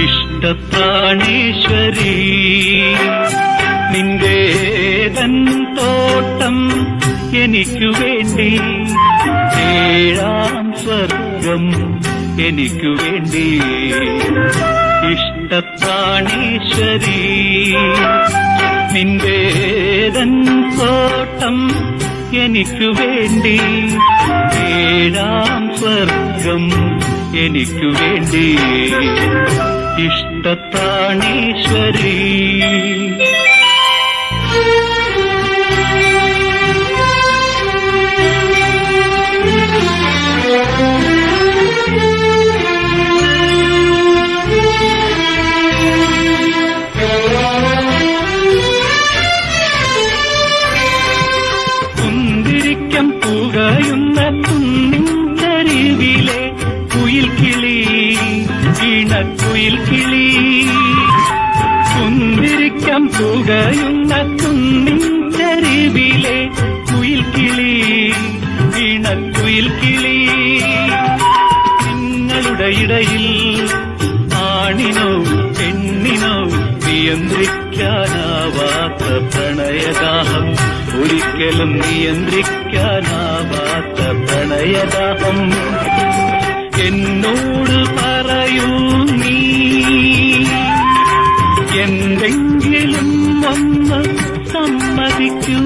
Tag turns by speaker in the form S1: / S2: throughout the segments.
S1: ഇഷ്ടപ്രാണേശ്വരി നിന്റേതൻ തോട്ടം എനിക്കു വേണ്ടി, ഏഴാം സ്വർഗം എനിക്കു വേണ്ടി. ഇഷ്ടപ്രാണേശ്വരി നിന്റേതൻ തോട്ടം എനിക്കു വേണ്ടി, ഏഴാം സ്വർഗം എനിക്കു വേണ്ടി. ഇഷ്ടപ്രാണേശ്വരി കുന്തിരിക്കം പുകയുന്ന കുന്നിൻകരിവിലെ കുയിൽ കിളി, ഇണക്കുയിൽ കിളി. കുന്തിരിക്കം പുകയുന്ന കുന്നിൻകരിവിലെ കുയിൽ കിളി, ഇണക്കുയിൽ കിളി. നിങ്ങളുടെ ഇടയിൽ ആണിനോ പെണ്ണിനോ നിയന്ത്രിക്കാനാവാത്ത പ്രണയദാഹം, ഒരിക്കലും നിയന്ത്രിക്കാനാവാത്ത പ്രണയദാഹം. എന്നോട് പറയൂ നീ എന്തെങ്കിലും ഒന്ന് സമ്മതിക്കൂ.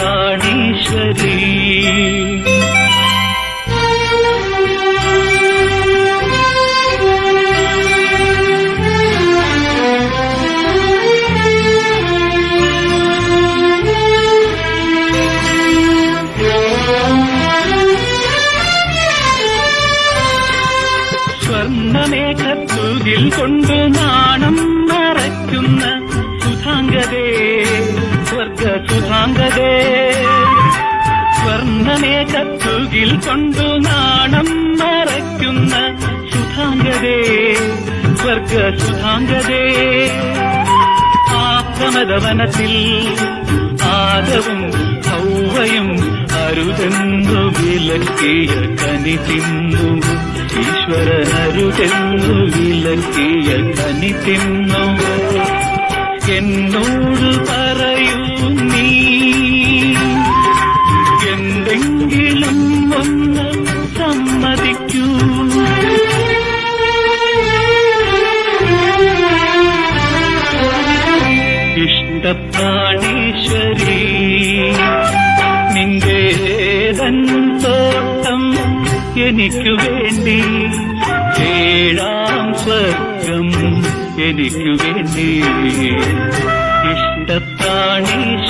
S1: ഇഷ്ടപ്രാണേശ്വരി സ്വർണ്ണമേഘത്തൂകിൽ കൊണ്ട് നാണം മറയ്ക്കുന്ന സുധാംഗതേ, സ്വർഗസുധാംഗതേ. സ്വർണ്ണമേഘത്തൂകിൽ കൊണ്ട് നാണം മറയ്ക്കുന്ന സുധാംഗതേ, സ്വർഗസുധാംഗതേ. ആക്രമദവനത്തിൽ ആദവും ഹൗവയും അരുതെന്നു വിലക്കിയ കനി തിന്നു, ഈശ്വരനരുതെന്നു വിലക്കിയ കനി തിന്നു. എന്നോട് പറയൂ നീ എന്തെങ്കിലും ഒന്ന് സമ്മതിക്കൂ. ഇഷ്ടപ്രാണേശ്വരി നിന്റേതൻ തോട്ടം എനിക്കു വേണ്ടി, ഏഴാം സ്വർഗം എനിക്കു വേണ്ടി. ഇഷ്ടപ്രാണേശ്വരി